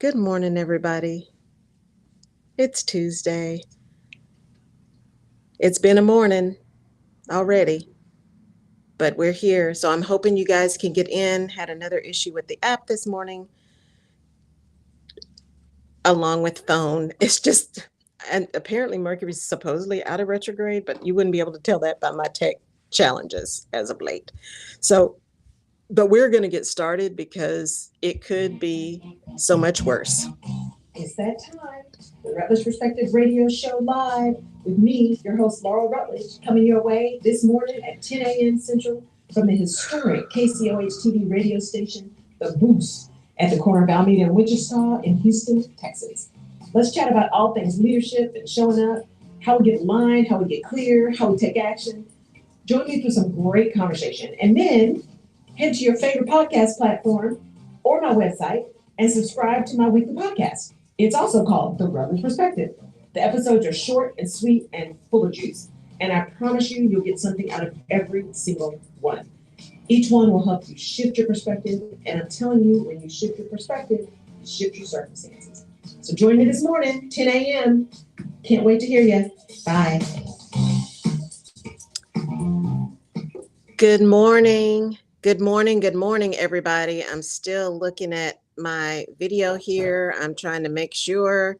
Good morning, everybody. It's Tuesday. It's been a morning already, but we're here. So I'm hoping you guys can get in. Had another issue with the app this morning, along with phone. It's just, and apparently Mercury's supposedly out of retrograde, but you wouldn't be able to tell that by my tech challenges as of late. So, but we're going to get started because it could be so much worse. It's that time. The Rutledge Perspective Radio Show live with me, your host, Laurel Rutledge, coming your way this morning at 10 a.m. Central from the historic KCOH TV radio station, The Boost, at the corner of Alameda and Wichita in Houston, Texas. Let's chat about all things leadership and showing up, how we get aligned, how we get clear, how we take action. Join me for some great conversation. And then head to your favorite podcast platform or my website and subscribe to my weekly podcast. It's also called The Rutledge Perspective. The episodes are short and sweet and full of juice. And I promise you, you'll get something out of every single one. Each one will help you shift your perspective. And I'm telling you, when you shift your perspective, you shift your circumstances. So join me this morning, 10 a.m. Can't wait to hear you. Bye. Good morning. Good morning. Good morning, everybody. I'm still looking at my video here. I'm trying to make sure.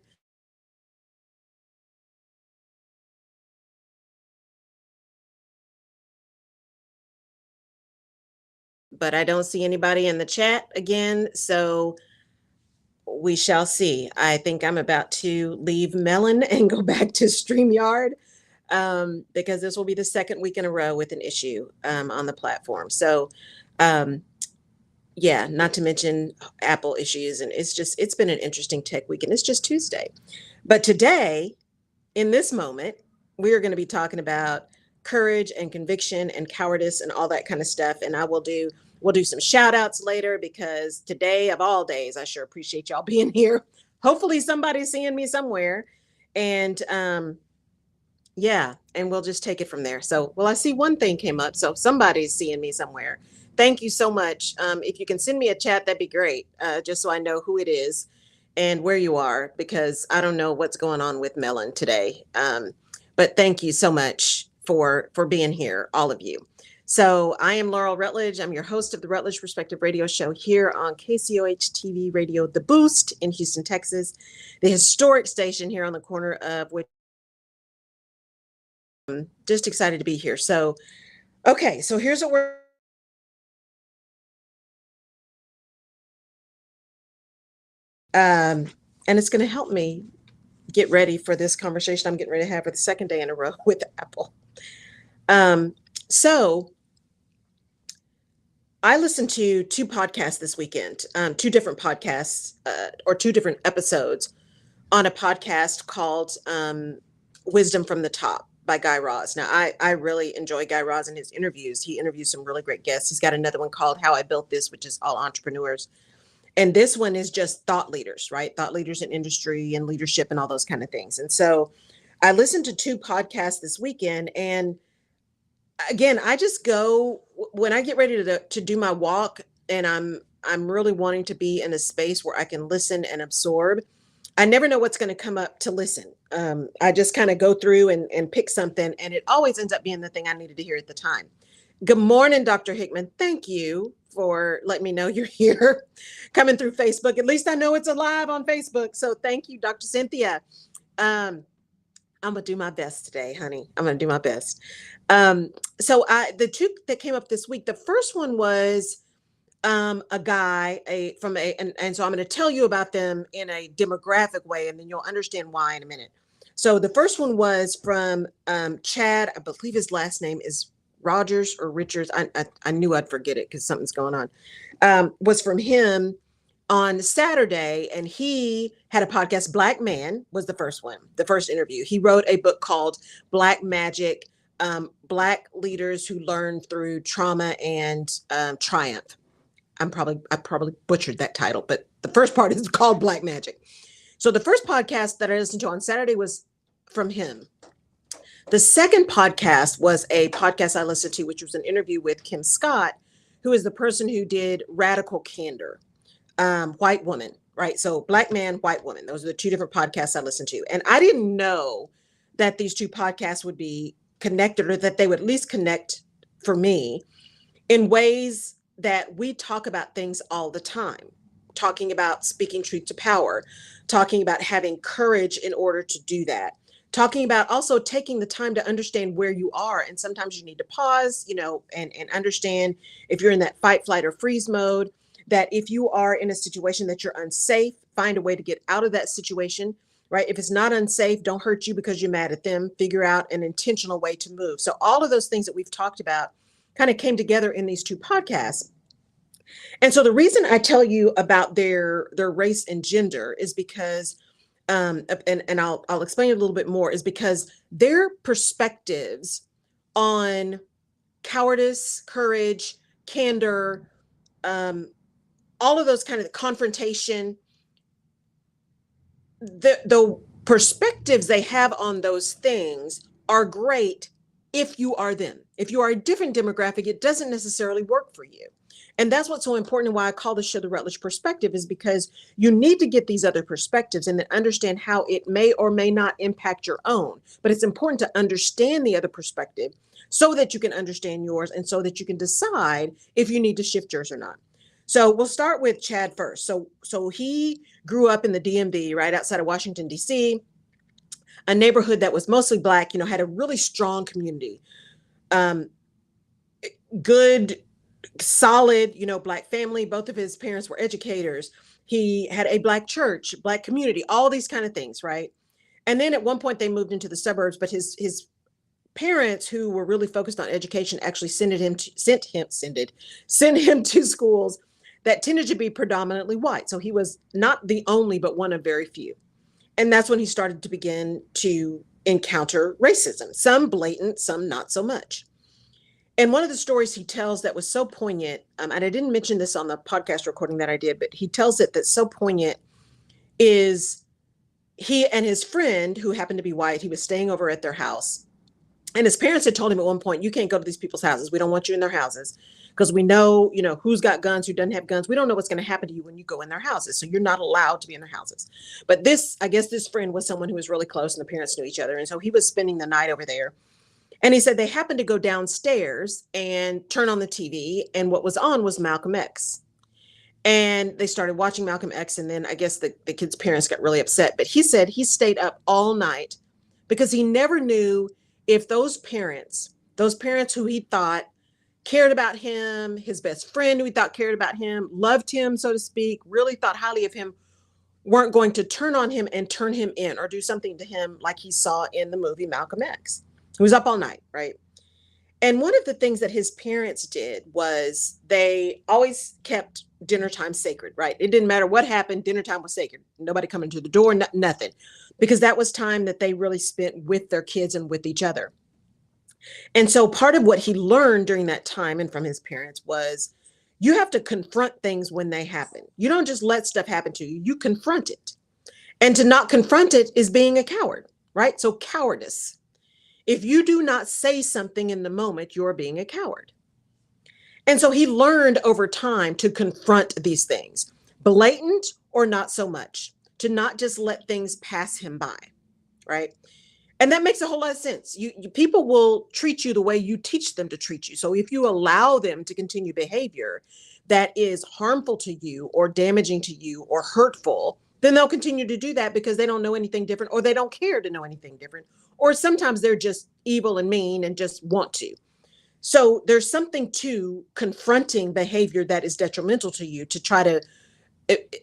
But I don't see anybody in the chat again, so we shall see. I think I'm about to leave Melon and go back to StreamYard because this will be the second week in a row with an issue on the platform. So yeah, not to mention Apple issues. And it's been an interesting tech week, and it's just Tuesday. But today, in this moment, we are going to be talking about courage and conviction and cowardice and all that kind of stuff. And we'll do some shout outs later, because today of all days, I sure appreciate y'all being here. Hopefully somebody's seeing me somewhere. And yeah, and we'll just take it from there. So, well, I see one thing came up. So somebody's seeing me somewhere. Thank you so much. If you can send me a chat, that'd be great. Just so I know who it is and where you are, because I don't know what's going on with Melon today. But thank you so much for being here, all of you. So I am Laurel Rutledge. I'm your host of the Rutledge Perspective Radio Show here on KCOH TV Radio, The Boost in Houston, Texas, the historic station here on the corner of which. Just excited to be here. So, okay, so here's what we're and it's going to help me get ready for this conversation I'm getting ready to have for the second day in a row with Apple. So I listened to two podcasts this weekend, two different podcasts or two different episodes on a podcast called Wisdom from the Top by Guy Raz. Now, I really enjoy Guy Raz and his interviews. He interviews some really great guests. He's got another one called How I Built This, which is all entrepreneurs. And this one is just thought leaders, right? Thought leaders in industry and leadership and all those kind of things. And so I listened to two podcasts this weekend. And again, I just go when I get ready to do my walk, and I'm really wanting to be in a space where I can listen and absorb. I never know what's going to come up to listen. I just kind of go through and pick something, and it always ends up being the thing I needed to hear at the time. Good morning, Dr. Hickman. Thank you for letting me know you're here, coming through Facebook. At least I know it's alive on Facebook. So thank you, Dr. Cynthia. I'm going to do my best today, honey. I'm going to do my best. So the two that came up this week, the first one was a guy and so I'm going to tell you about them in a demographic way, and then you'll understand why in a minute. So the first one was from Chad. I believe his last name is Rogers or Richards. I knew I'd forget it because something's going on. Was from him on Saturday, and he had a podcast. Black Man was the first one, the first interview. He wrote a book called Black Magic, Black Leaders Who Learn Through Trauma and Triumph. I probably butchered that title, but the first part is called Black Magic. So the first podcast that I listened to on Saturday was from him. The second podcast was a podcast I listened to, which was an interview with Kim Scott, who is the person who did Radical Candor, white woman, right? So Black Man, White Woman, those are the two different podcasts I listened to. And I didn't know that these two podcasts would be connected, or that they would at least connect for me in ways that we talk about things all the time, talking about speaking truth to power, talking about having courage in order to do that, talking about also taking the time to understand where you are. And sometimes you need to pause, and understand if you're in that fight, flight, or freeze mode, that if you are in a situation that you're unsafe, find a way to get out of that situation, right? If it's not unsafe, don't hurt you because you're mad at them. Figure out an intentional way to move. So all of those things that we've talked about kind of came together in these two podcasts. And so the reason I tell you about their race and gender is because, and I'll explain a little bit more, is because their perspectives on cowardice, courage, candor, all of those kind of confrontation, the perspectives they have on those things are great if you are them. If you are a different demographic, it doesn't necessarily work for you. And that's what's so important, and why I call the show The Rutledge Perspective, is because you need to get these other perspectives and then understand how it may or may not impact your own. But it's important to understand the other perspective so that you can understand yours, and so that you can decide if you need to shift yours or not. So we'll start with Chad first. So he grew up in the DMV, right outside of Washington, D.C., a neighborhood that was mostly Black, had a really strong community. Good, solid, Black family. Both of his parents were educators. He had a Black church, Black community, all these kind of things, right? And then at one point they moved into the suburbs, but his parents, who were really focused on education, actually sent him to schools that tended to be predominantly white. So he was not the only, but one of very few. And that's when he started to begin to encounter racism, some blatant, some not so much. And one of the stories he tells that was so poignant, and I didn't mention this on the podcast recording that I did, but he tells it that's so poignant, is he and his friend, who happened to be white, he was staying over at their house. And his parents had told him at one point, you can't go to these people's houses. We don't want you in their houses because we know, who's got guns, who doesn't have guns. We don't know what's going to happen to you when you go in their houses. So you're not allowed to be in their houses. But I guess this friend was someone who was really close, and the parents knew each other. And so he was spending the night over there. And he said they happened to go downstairs and turn on the TV. And what was on was Malcolm X. And they started watching Malcolm X. And then I guess the kid's parents got really upset. But he said he stayed up all night because he never knew if those parents who he thought cared about him, his best friend who he thought cared about him, loved him, so to speak, really thought highly of him, weren't going to turn on him and turn him in or do something to him like he saw in the movie Malcolm X. He was up all night, right? And one of the things that his parents did was they always kept dinner time sacred, right? It didn't matter what happened, dinner time was sacred. Nobody coming to the door, nothing. Because that was time that they really spent with their kids and with each other. And so part of what he learned during that time and from his parents was you have to confront things when they happen. You don't just let stuff happen to you, you confront it. And to not confront it is being a coward, right? So cowardice. If you do not say something in the moment, you're being a coward. And so he learned over time to confront these things, blatant or not so much, to not just let things pass him by, right? And that makes a whole lot of sense. People will treat you the way you teach them to treat you. So if you allow them to continue behavior that is harmful to you or damaging to you or hurtful, then they'll continue to do that because they don't know anything different, or they don't care to know anything different. Or sometimes they're just evil and mean and just want to. So there's something to confronting behavior that is detrimental to you to try to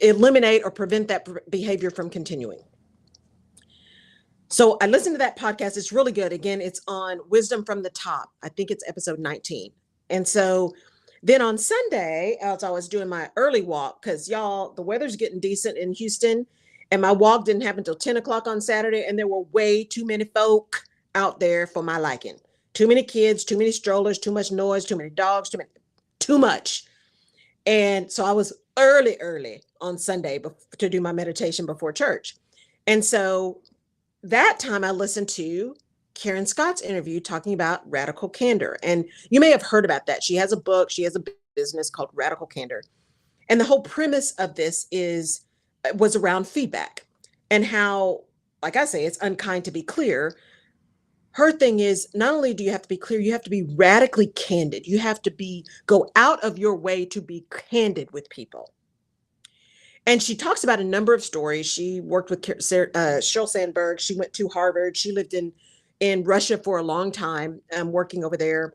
eliminate or prevent that behavior from continuing. So I listened to that podcast. It's really good. Again, it's on Wisdom from the Top. I think it's episode 19. And so then on Sunday, as I was doing my early walk, because y'all, the weather's getting decent in Houston, and my walk didn't happen until 10 o'clock on Saturday, and there were way too many folk out there for my liking. Too many kids, too many strollers, too much noise, too many dogs, too much. And so I was early on Sunday to do my meditation before church. And so that time I listened to Karen Scott's interview talking about radical candor. And you may have heard about that. She has a book, she has a business called Radical Candor. And the whole premise of this is was around feedback and how, like I say, it's unkind to be clear. Her thing is, not only do you have to be clear, you have to be radically candid. You have to go out of your way to be candid with people. And she talks about a number of stories. She worked with Sheryl Sandberg. She went to Harvard. She lived in Russia for a long time, working over there,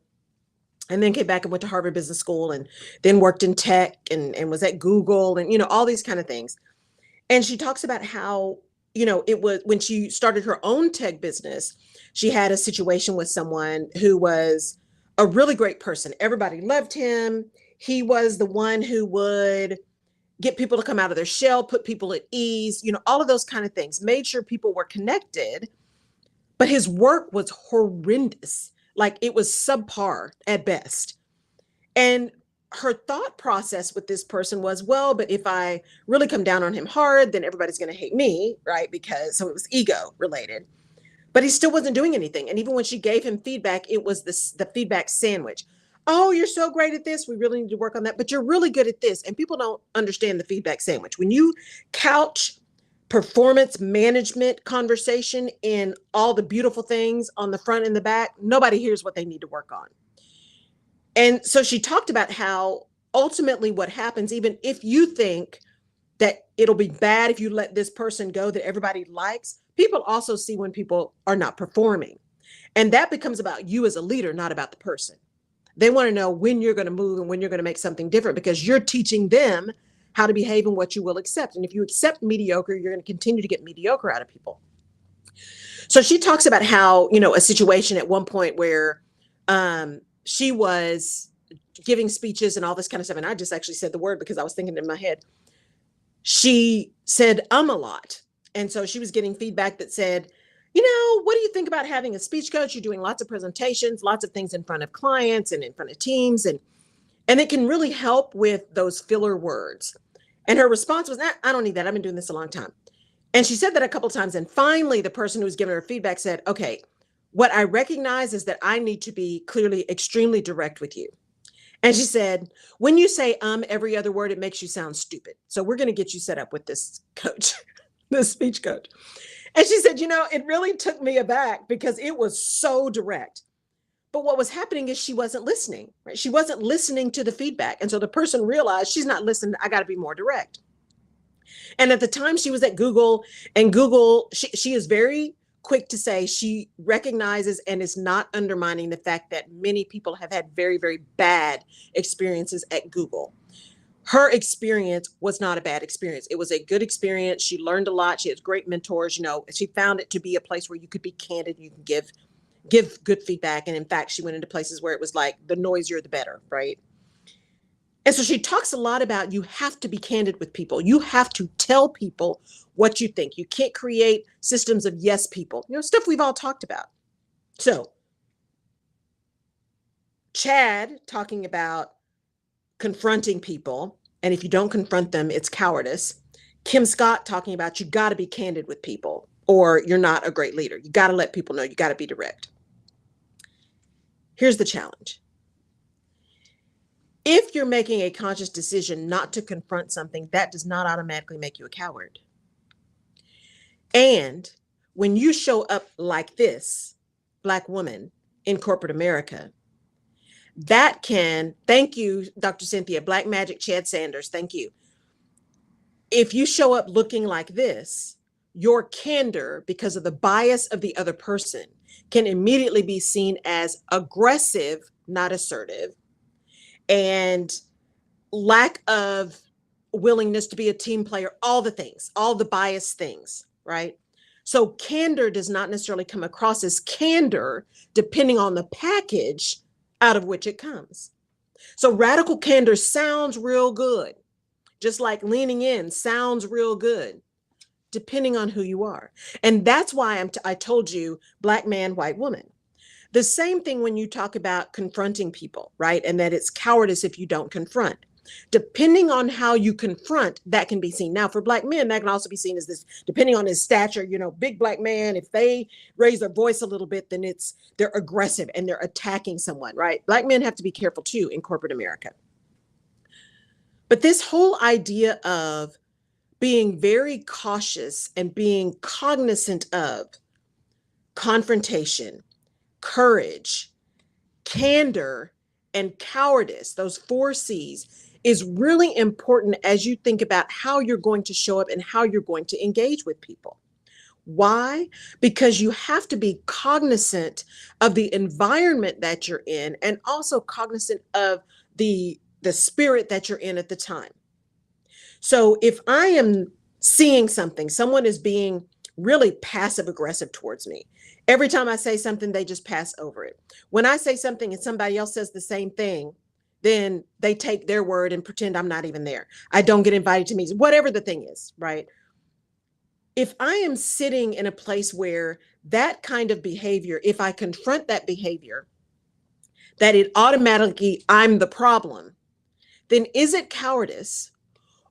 and then came back and went to Harvard Business School, and then worked in tech and was at Google, and all these kind of things. And she talks about how, it was when she started her own tech business, she had a situation with someone who was a really great person. Everybody loved him. He was the one who would get people to come out of their shell, put people at ease, all of those kind of things, made sure people were connected. But his work was horrendous. Like, it was subpar at best. And her thought process with this person was, well, but if I really come down on him hard, then everybody's going to hate me, right? So it was ego related. But he still wasn't doing anything. And even when she gave him feedback, it was the feedback sandwich. Oh, you're so great at this. We really need to work on that. But you're really good at this. And people don't understand the feedback sandwich. When you couch performance management conversation in all the beautiful things on the front and the back, nobody hears what they need to work on. And so she talked about how ultimately what happens, even if you think that it'll be bad if you let this person go that everybody likes, people also see when people are not performing. And that becomes about you as a leader, not about the person. They want to know when you're going to move and when you're going to make something different, because you're teaching them how to behave and what you will accept. And if you accept mediocre, you're going to continue to get mediocre out of people. So she talks about how, a situation at one point where she was giving speeches and all this kind of stuff. And I just actually said the word because I was thinking in my head. She said a lot. And so she was getting feedback that said, what do you think about having a speech coach? You're doing lots of presentations, lots of things in front of clients and in front of teams. And it can really help with those filler words. And her response was, I don't need that. I've been doing this a long time. And she said that a couple of times. And finally, the person who was giving her feedback said, okay, what I recognize is that I need to be clearly extremely direct with you. And she said, when you say every other word, it makes you sound stupid. So we're going to get you set up with this coach, this speech coach. And she said, it really took me aback because it was so direct. But what was happening is she wasn't listening, right? She wasn't listening to the feedback. And so the person realized, she's not listening. I got to be more direct. And at the time she was at Google, and Google, she is very quick to say she recognizes and is not undermining the fact that many people have had very, very bad experiences at Google. Her experience was not a bad experience. It was a good experience. She learned a lot. She has great mentors. She found it to be a place where you could be candid. You can give good feedback. And in fact, she went into places where it was like, the noisier, the better, right? And so she talks a lot about, you have to be candid with people. You have to tell people what you think. You can't create systems of yes people, stuff we've all talked about. So Chad talking about confronting people, and if you don't confront them, it's cowardice. Kim Scott talking about, you got to be candid with people or you're not a great leader. You got to let people know, you got to be direct. Here's the challenge. If you're making a conscious decision not to confront something, that does not automatically make you a coward. And when you show up like this, Black woman in corporate America, that can, thank you, Dr. Cynthia, Black Magic, Chad Sanders, thank you. If you show up looking like this, your candor, because of the bias of the other person, can immediately be seen as aggressive, not assertive, and lack of willingness to be a team player, all the things, all the biased things, right? So candor does not necessarily come across as candor, depending on the package out of which it comes. So radical candor sounds real good, just like leaning in sounds real good, depending on who you are. And that's why I told you Black man, white woman. The same thing when you talk about confronting people, right? And that it's cowardice if you don't confront. Depending on how you confront, that can be seen. Now, for Black men, that can also be seen as this, depending on his stature, big Black man, if they raise their voice a little bit, then they're aggressive and they're attacking someone, right? Black men have to be careful too in corporate America. But this whole idea of being very cautious and being cognizant of confrontation, courage, candor, and cowardice, those 4 C's, is really important as you think about how you're going to show up and how you're going to engage with people. Why? Because you have to be cognizant of the environment that you're in and also cognizant of the spirit that you're in at the time. So if I am seeing something, someone is being really passive aggressive towards me. Every time I say something, they just pass over it. When I say something and somebody else says the same thing, then they take their word and pretend I'm not even there. I don't get invited to meetings, whatever the thing is, right? If I am sitting in a place where that kind of behavior, if I confront that behavior, that it automatically, I'm the problem, then is it cowardice?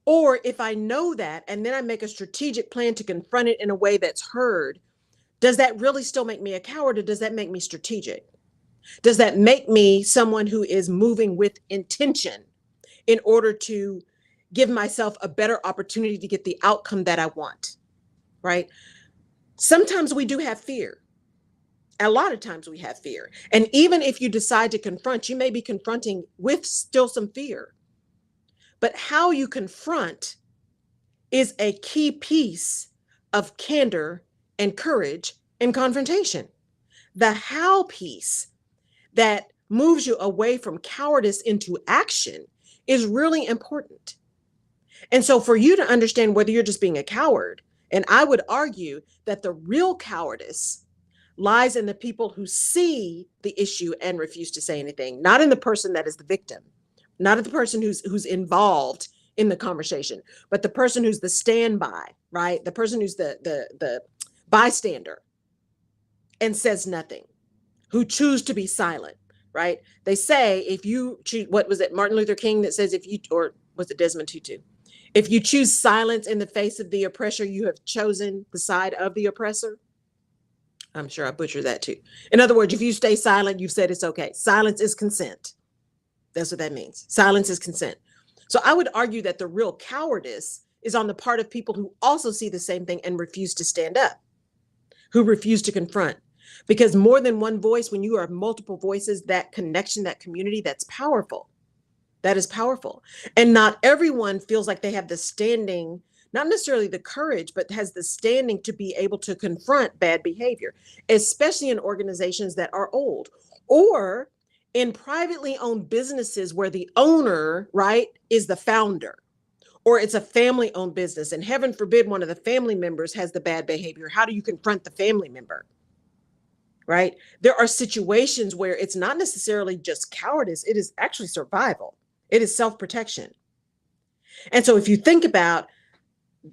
Or if I know that and then I make a strategic plan to confront it in a way that's heard, does that really still make me a coward, or does that make me strategic? Does that make me someone who is moving with intention in order to give myself a better opportunity to get the outcome that I want, right? Sometimes we do have fear. A lot of times we have fear. And even if you decide to confront, you may be confronting with still some fear. But how you confront is a key piece of candor and courage and confrontation. The how piece that moves you away from cowardice into action is really important. And so for you to understand whether you're just being a coward, and I would argue that the real cowardice lies in the people who see the issue and refuse to say anything, not in the person that is the victim, not in the person who's involved in the conversation, but the person who's the standby, right? The person who's the bystander and says nothing, who choose to be silent, right? They say, if you choose, what was it, Martin Luther King that says, if you, or was it Desmond Tutu? If you choose silence in the face of the oppressor, you have chosen the side of the oppressor. I'm sure I butchered that too. In other words, if you stay silent, you've said it's okay. Silence is consent. That's what that means. Silence is consent. So I would argue that the real cowardice is on the part of people who also see the same thing and refuse to stand up, who refuse to confront. Because more than one voice, when you are multiple voices, that connection, that community, that's powerful. That is powerful. And not everyone feels like they have the standing, not necessarily the courage, but has the standing to be able to confront bad behavior, especially in organizations that are old or in privately owned businesses where the owner, right, is the founder, or it's a family owned business. And heaven forbid one of the family members has the bad behavior. How do you confront the family member? Right? There are situations where it's not necessarily just cowardice. It is actually survival. It is self-protection. And so if you think about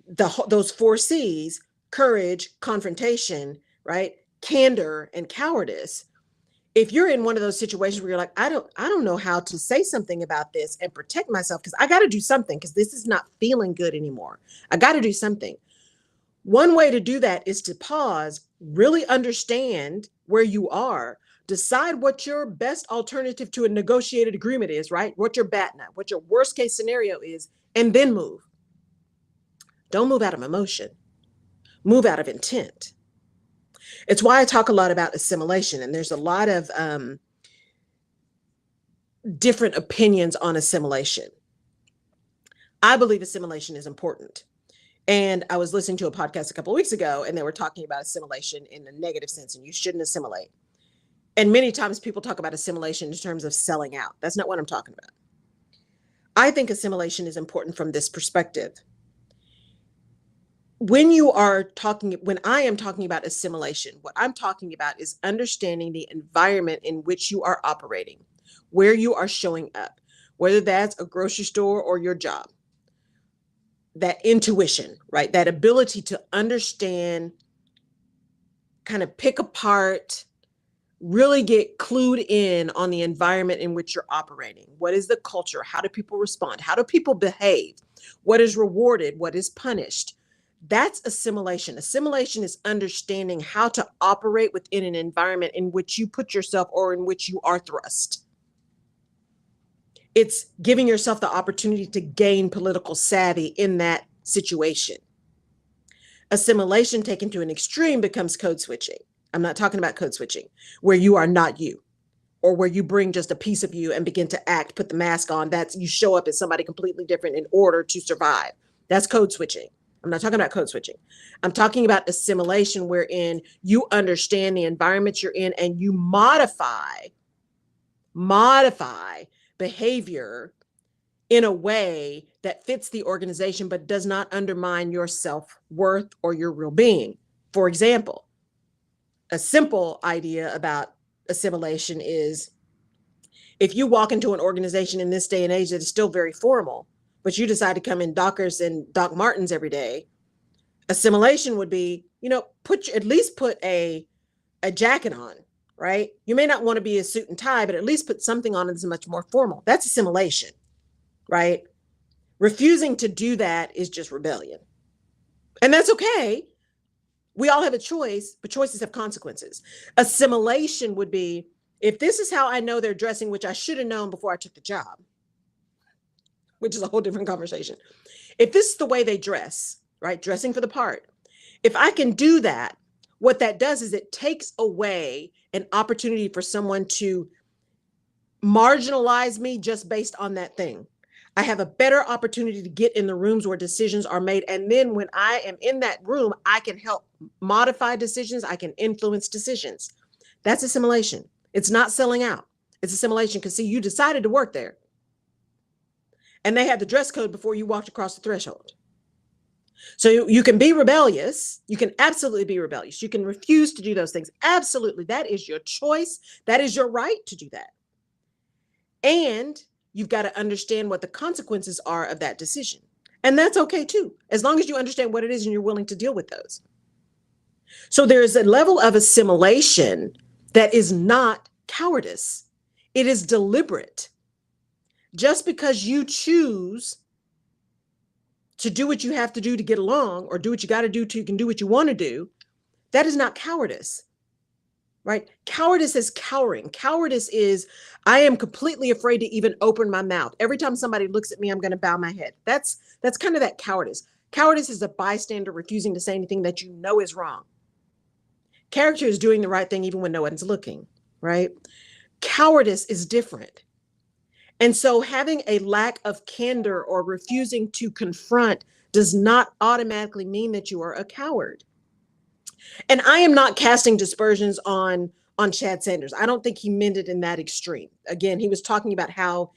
those 4 C's, courage, confrontation, right? Candor and cowardice. If you're in one of those situations where you're like, I don't know how to say something about this and protect myself because I got to do something because this is not feeling good anymore. I got to do something. One way to do that is to pause, really understand where you are, decide what your best alternative to a negotiated agreement is, right? What your BATNA, what your worst case scenario is, and then move. Don't move out of emotion. Move out of intent. It's why I talk a lot about assimilation, and there's a lot of different opinions on assimilation. I believe assimilation is important. And I was listening to a podcast a couple of weeks ago, and they were talking about assimilation in a negative sense, and you shouldn't assimilate. And many times people talk about assimilation in terms of selling out. That's not what I'm talking about. I think assimilation is important from this perspective. When I am talking about assimilation, what I'm talking about is understanding the environment in which you are operating, where you are showing up, whether that's a grocery store or your job. That intuition, right? That ability to understand, kind of pick apart, really get clued in on the environment in which you're operating. What is the culture? How do people respond? How do people behave? What is rewarded? What is punished? That's assimilation. Assimilation is understanding how to operate within an environment in which you put yourself or in which you are thrust. It's giving yourself the opportunity to gain political savvy in that situation. Assimilation taken to an extreme becomes code switching. I'm not talking about code switching, where you are not you, or where you bring just a piece of you and begin to act, put the mask on. That's you show up as somebody completely different in order to survive. That's code switching. I'm not talking about code switching. I'm talking about assimilation, wherein you understand the environment you're in and you modify behavior in a way that fits the organization, but does not undermine your self-worth or your real being. For example, a simple idea about assimilation is if you walk into an organization in this day and age that is still very formal, but you decide to come in Dockers and Doc Martens every day, assimilation would be, at least put a jacket on, right? You may not want to be a suit and tie, but at least put something on that's much more formal. That's assimilation, right? Refusing to do that is just rebellion. And that's okay. We all have a choice, but choices have consequences. Assimilation would be, if this is how I know they're dressing, which I should have known before I took the job, which is a whole different conversation. If this is the way they dress, right? Dressing for the part. If I can do that, what that does is it takes away an opportunity for someone to marginalize me just based on that thing. I have a better opportunity to get in the rooms where decisions are made. And then when I am in that room, I can help modify decisions. I can influence decisions. That's assimilation. It's not selling out. It's assimilation because, see, you decided to work there. And they had the dress code before you walked across the threshold. So you can be rebellious. You can absolutely be rebellious. You can refuse to do those things. Absolutely. That is your choice. That is your right to do that. And you've got to understand what the consequences are of that decision. And that's okay too, as long as you understand what it is and you're willing to deal with those. So there's a level of assimilation that is not cowardice. It is deliberate. Just because you choose to do what you have to do to get along, or do what you got to do to you can do what you want to do, that is not cowardice, right? Cowardice is cowering. Cowardice is, I am completely afraid to even open my mouth. Every time somebody looks at me, I'm going to bow my head. That's kind of that cowardice. Cowardice is a bystander refusing to say anything that you know is wrong. Character is doing the right thing even when no one's looking, right? Cowardice is different. And so having a lack of candor or refusing to confront does not automatically mean that you are a coward. And I am not casting dispersions on Chad Sanders. I don't think he meant it in that extreme. Again, he was talking about how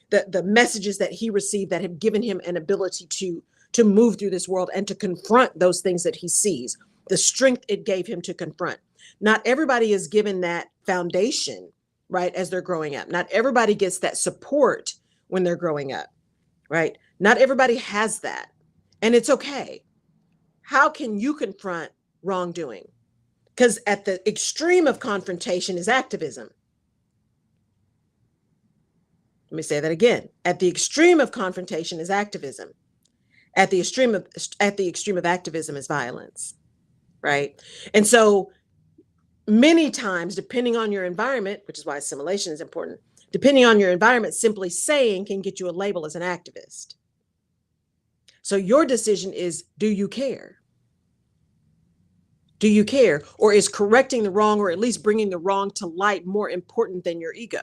the messages that he received that have given him an ability to move through this world and to confront those things that he sees, the strength it gave him to confront. Not everybody is given that foundation, right, as they're growing up. Not everybody gets that support when they're growing up, right? Not everybody has that. And it's okay. How can you confront wrongdoing? Because at the extreme of confrontation is activism. Let me say that again. At the extreme of confrontation is activism. At the extreme of activism is violence, right? And so many times, depending on your environment, which is why assimilation is important, depending on your environment, simply saying can get you a label as an activist. So your decision is, do you care? Do you care? Or is correcting the wrong, or at least bringing the wrong to light, more important than your ego?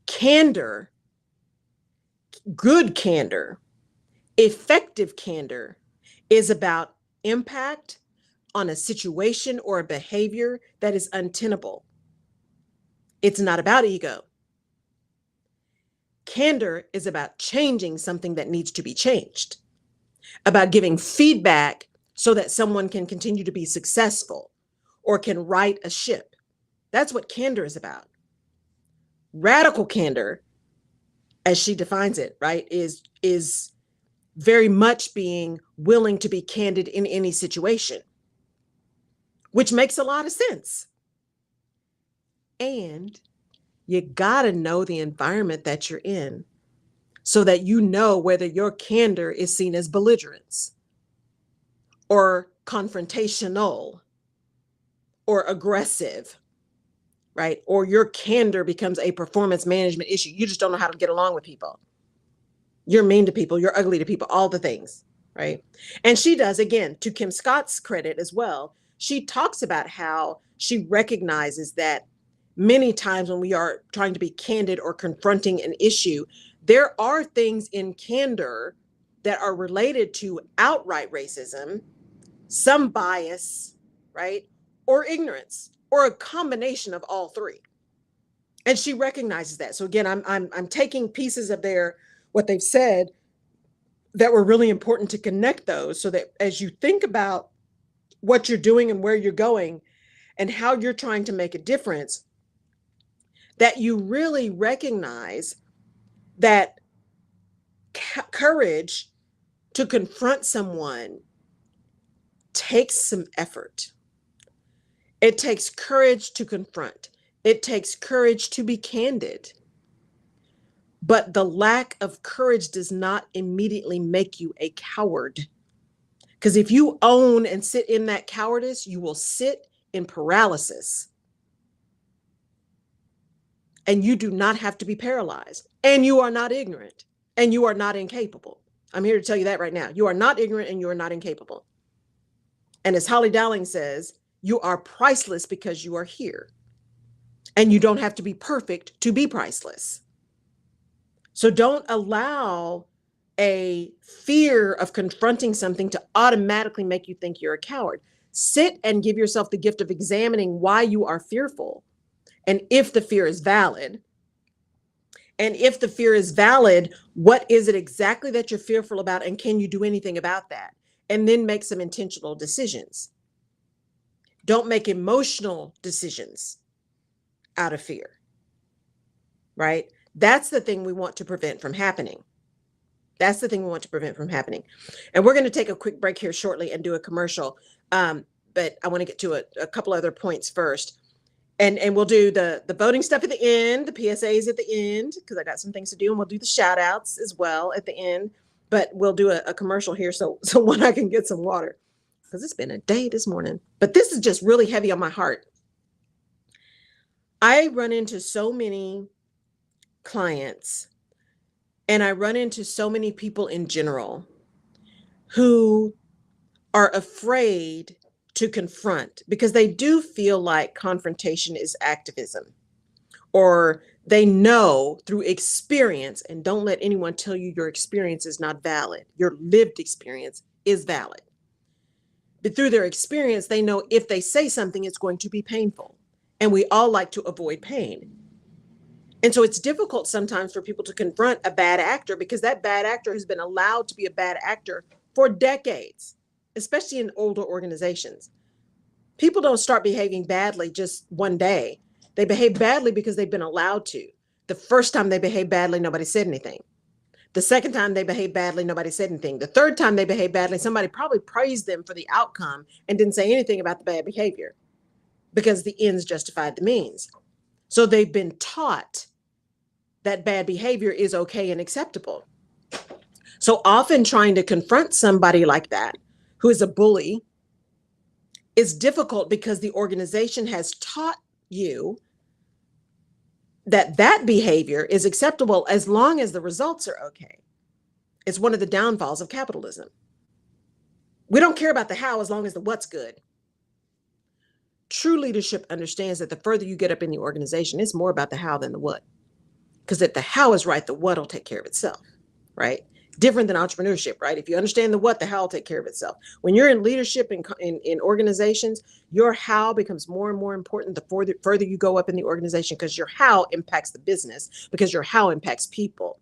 Candor, good candor, effective candor is about impact on a situation or a behavior that is untenable. It's not about ego. Candor is about changing something that needs to be changed, about giving feedback so that someone can continue to be successful or can right a ship. That's what candor is about. Radical candor, as she defines it, right, is very much being willing to be candid in any situation, which makes a lot of sense. And you gotta know the environment that you're in so that you know whether your candor is seen as belligerence or confrontational or aggressive, right? Or your candor becomes a performance management issue. You just don't know how to get along with people. You're mean to people. You're ugly to people, all the things, right? And she does, again, to Kim Scott's credit as well. She talks about how she recognizes that many times when we are trying to be candid or confronting an issue, there are things in candor that are related to outright racism, some bias, right? Or ignorance, or a combination of all three. And she recognizes that. So again, I'm taking pieces of what they've said that were really important to connect those, so that as you think about what you're doing and where you're going and how you're trying to make a difference, that you really recognize that courage to confront someone takes some effort. It takes courage to confront. It takes courage to be candid. But the lack of courage does not immediately make you a coward. Because if you own and sit in that cowardice, you will sit in paralysis. And you do not have to be paralyzed. And you are not ignorant. And you are not incapable. I'm here to tell you that right now. You are not ignorant and you are not incapable. And as Holly Dowling says, you are priceless because you are here. And you don't have to be perfect to be priceless. So don't allow a fear of confronting something to automatically make you think you're a coward. Sit and give yourself the gift of examining why you are fearful, and if the fear is valid. And if the fear is valid, what is it exactly that you're fearful about, and can you do anything about that? And then make some intentional decisions. Don't make emotional decisions out of fear, right? That's the thing we want to prevent from happening. That's the thing we want to prevent from happening. And we're going to take a quick break here shortly and do a commercial. But I want to get to a couple other points first. And we'll do the voting stuff at the end, the PSAs at the end, because I got some things to do. And we'll do the shout outs as well at the end. But we'll do a commercial here so when I can get some water, because it's been a day this morning. But this is just really heavy on my heart. I run into so many clients, and I run into so many people in general who are afraid to confront because they do feel like confrontation is activism, or they know through experience, and don't let anyone tell you your experience is not valid. Your lived experience is valid. But through their experience, they know if they say something, it's going to be painful. And we all like to avoid pain. And so it's difficult sometimes for people to confront a bad actor because that bad actor has been allowed to be a bad actor for decades, especially in older organizations. People don't start behaving badly just one day. They behave badly because they've been allowed to. The first time they behaved badly, nobody said anything. The second time they behaved badly, nobody said anything. The third time they behaved badly, somebody probably praised them for the outcome and didn't say anything about the bad behavior because the ends justified the means. So they've been taught that bad behavior is okay and acceptable. So often trying to confront somebody like that, who is a bully, is difficult because the organization has taught you that that behavior is acceptable as long as the results are okay. It's one of the downfalls of capitalism. We don't care about the how as long as the what's good. True leadership understands that the further you get up in the organization, it's more about the how than the what. Because if the how is right, the what will take care of itself, right? Different than entrepreneurship, right? If you understand the what, the how will take care of itself. When you're in leadership in organizations, your how becomes more and more important the further you go up in the organization, because your how impacts the business, because your how impacts people.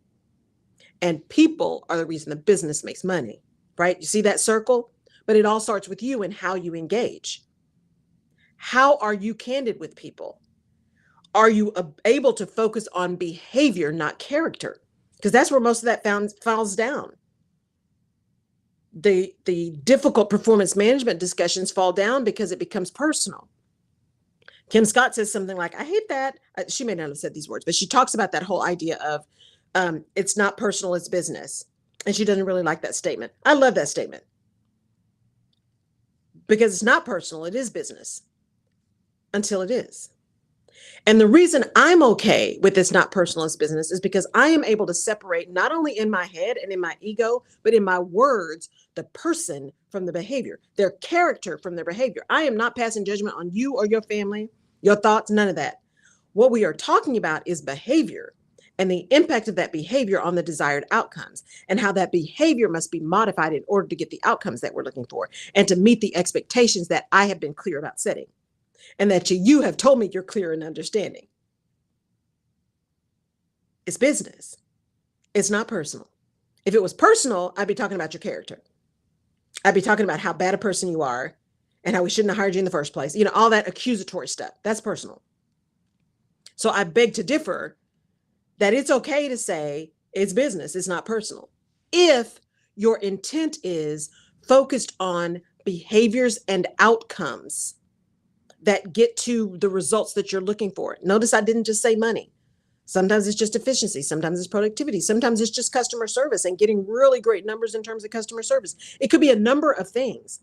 And people are the reason the business makes money, right? You see that circle? But it all starts with you and how you engage. How are you candid with people? Are you able to focus on behavior, not character? Because that's where most of that falls down. The difficult performance management discussions fall down because it becomes personal. Kim Scott says something like, I hate that. She may not have said these words, but she talks about that whole idea of it's not personal, it's business. And she doesn't really like that statement. I love that statement. Because it's not personal, it is business. Until it is. And the reason I'm okay with this not personal as business is because I am able to separate not only in my head and in my ego, but in my words, the person from the behavior, their character from their behavior. I am not passing judgment on you or your family, your thoughts, none of that. What we are talking about is behavior and the impact of that behavior on the desired outcomes and how that behavior must be modified in order to get the outcomes that we're looking for and to meet the expectations that I have been clear about setting and that you have told me you're clear in understanding. It's business. It's not personal. If it was personal, I'd be talking about your character. I'd be talking about how bad a person you are and how we shouldn't have hired you in the first place. You know, all that accusatory stuff. That's personal. So I beg to differ that it's okay to say it's business, it's not personal. If your intent is focused on behaviors and outcomes that get to the results that you're looking for. Notice I didn't just say money. Sometimes it's just efficiency. Sometimes it's productivity. Sometimes it's just customer service and getting really great numbers in terms of customer service. It could be a number of things.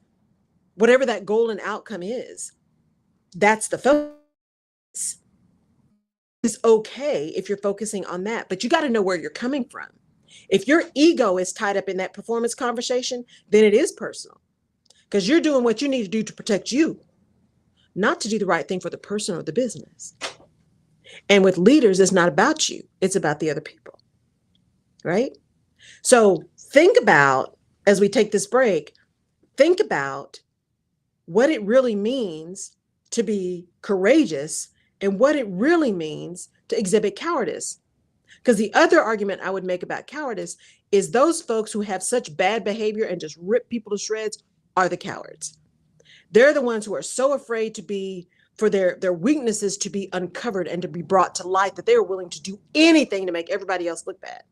Whatever that goal and outcome is, that's the focus. It's okay if you're focusing on that, but you got to know where you're coming from. If your ego is tied up in that performance conversation, then it is personal because you're doing what you need to do to protect you, not to do the right thing for the person or the business. And with leaders, it's not about you. It's about the other people, right? So think about, as we take this break, think about what it really means to be courageous and what it really means to exhibit cowardice. Because the other argument I would make about cowardice is those folks who have such bad behavior and just rip people to shreds are the cowards. They're the ones who are so afraid to be, for their weaknesses to be uncovered and to be brought to light, that they are willing to do anything to make everybody else look bad,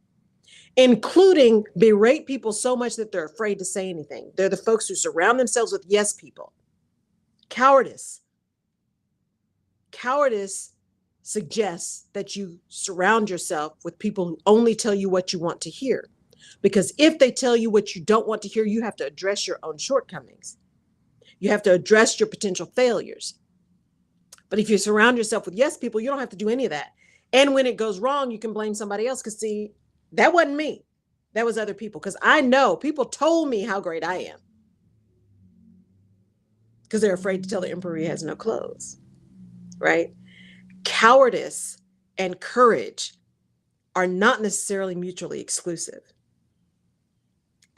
including berate people so much that they're afraid to say anything. They're the folks who surround themselves with yes people. Cowardice suggests that you surround yourself with people who only tell you what you want to hear. Because if they tell you what you don't want to hear, you have to address your own shortcomings. You have to address your potential failures. But if you surround yourself with yes people, you don't have to do any of that. And when it goes wrong, you can blame somebody else because, see, that wasn't me. That was other people. Because I know people told me how great I am. Because they're afraid to tell the emperor he has no clothes, right? Cowardice and courage are not necessarily mutually exclusive.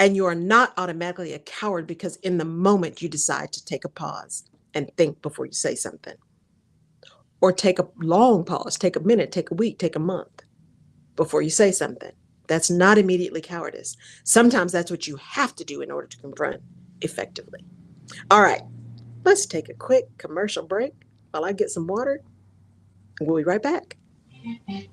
And you are not automatically a coward because in the moment you decide to take a pause and think before you say something. Or take a long pause, take a minute, take a week, take a month before you say something. That's not immediately cowardice. Sometimes that's what you have to do in order to confront effectively. All right, let's take a quick commercial break while I get some water. We'll be right back. Hey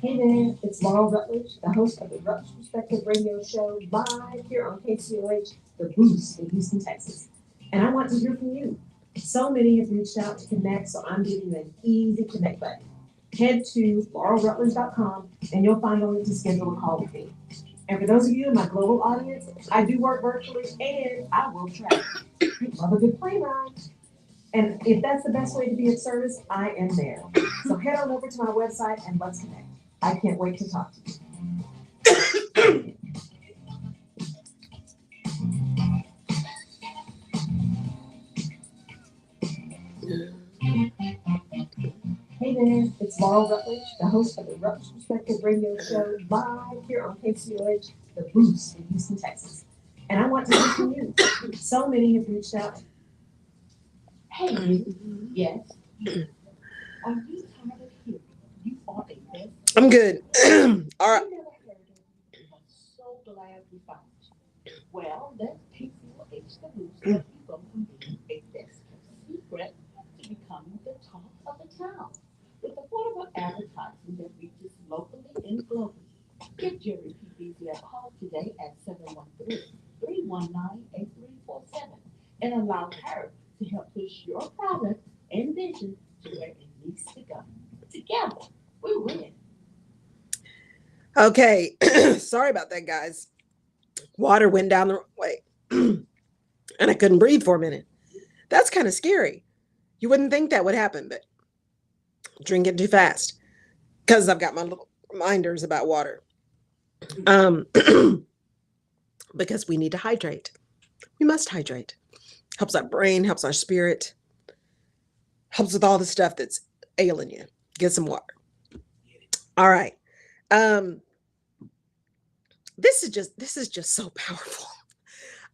there, it's Laurel Rutledge, the host of the Rutledge Perspective Radio Show, live here on KCOH, The Boost in Houston, Texas. And I want to hear from you. So many have reached out to connect, so I'm giving you an easy connect button. Head to laurelrutledge.com and you'll find a link to schedule a call with me. And for those of you in my global audience, I do work virtually and I will travel. Love a good plane ride. And if that's the best way to be of service, I am there. So head on over to my website and let's connect. I can't wait to talk to you. Hey there, it's Laurel Rutledge, the host of the Rutledge Perspective Radio Show, live here on KCOH, The Boost in Houston, Texas. And I want to hear from you. So many have reached out. Hey, yes. Are you tired of hearing you are a best? I'm good. All right. I'm so glad we found you. Well, let's take you the boost that you go from being a best kept secret to becoming the talk of the town. With affordable advertising that reaches locally and globally. Give Jerry PBZ a call today at 713-319-8347 and allow her to help push your product and vision to where it needs to go. Together, we win. Okay. Sorry about that, guys. Water went down the wrong way and I couldn't breathe for a minute. That's kind of scary. You wouldn't think that would happen, but Drinking too fast because I've got my little reminders about water. Because we need to hydrate. We must hydrate. Helps our brain, helps our spirit, helps with all the stuff that's ailing you. Get some water. All right. This is just so powerful.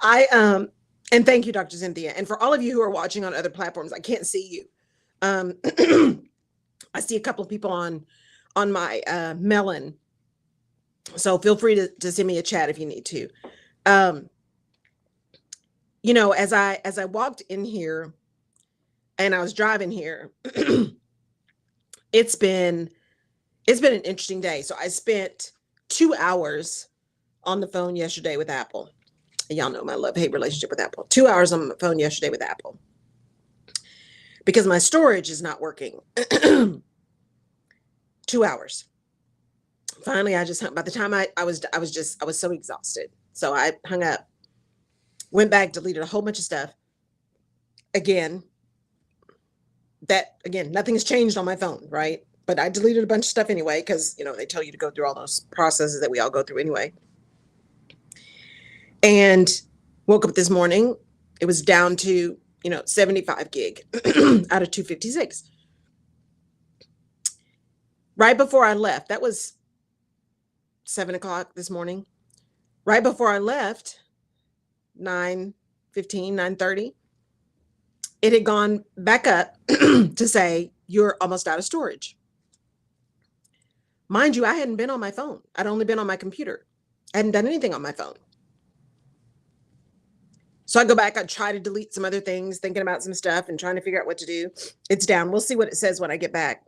And thank you, Dr. Cynthia. And for all of you who are watching on other platforms, I can't see you. I see a couple of people on my Melon. So feel free to send me a chat if you need to. You know, as I walked in here and I was driving here, it's been an interesting day. So I spent 2 hours on the phone yesterday with Apple. Y'all know my love-hate relationship with Apple. 2 hours on the phone yesterday with Apple because my storage is not working. 2 hours. Finally, I just hung. By the time I was so exhausted. So I hung up, went back, deleted a whole bunch of stuff. Again, nothing has changed on my phone, right? But I deleted a bunch of stuff anyway, because, you know, they tell you to go through all those processes that we all go through anyway. And woke up this morning, it was down to, 75 gig out of 256. Right before I left, that was 7:00 this morning. Right before I left, 9:15, 9:30, it had gone back up to say, you're almost out of storage. Mind you, I hadn't been on my phone. I'd only been on my computer. I hadn't done anything on my phone. So I go back, I try to delete some other things, thinking about some stuff and trying to figure out what to do. It's down. We'll see what it says when I get back.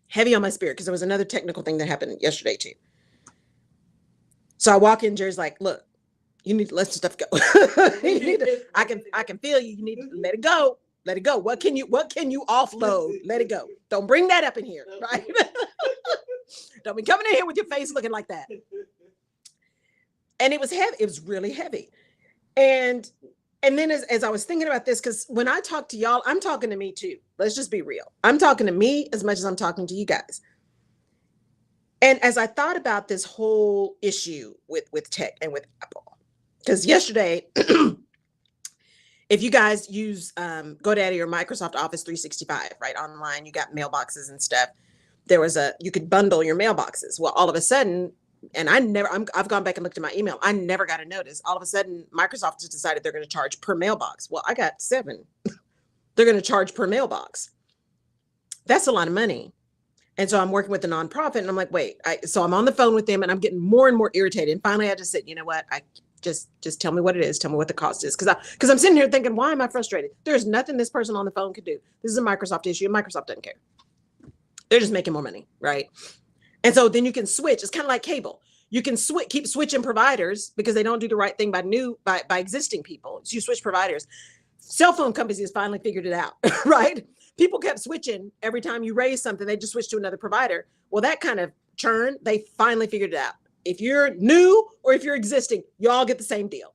Heavy on my spirit, because there was another technical thing that happened yesterday too. So I walk in, Jerry's like, look, you need to let some stuff go. I can feel you. You need to let it go. Let it go. What can you offload? Let it go. Don't bring that up in here, right? Don't be coming in here with your face looking like that. And it was heavy. It was really heavy. And then as I was thinking about this, because when I talk to y'all, I'm talking to me too. Let's just be real. I'm talking to me as much as I'm talking to you guys. And as I thought about this whole issue with tech and with Apple, because yesterday, if you guys use GoDaddy or Microsoft Office 365, right, online, you got mailboxes and stuff. You could bundle your mailboxes. Well, all of a sudden, and I've gone back and looked at my email. I never got a notice. All of a sudden, Microsoft just decided they're going to charge per mailbox. Well, I got 7. They're going to charge per mailbox. That's a lot of money. And so I'm working with a nonprofit, and I'm like, wait. So I'm on the phone with them, and I'm getting more and more irritated. And finally, I just said, you know what? I just tell me what it is. Tell me what the cost is, because I'm sitting here thinking, why am I frustrated? There's nothing this person on the phone could do. This is a Microsoft issue, and Microsoft doesn't care. They're just making more money, right? And so then you can switch. It's kind of like cable. You can keep switching providers because they don't do the right thing by existing people. So you switch providers. Cell phone companies finally figured it out, right? People kept switching every time you raise something. They just switched to another provider. Well, that kind of churn, they finally figured it out. If you're new or if you're existing, you all get the same deal.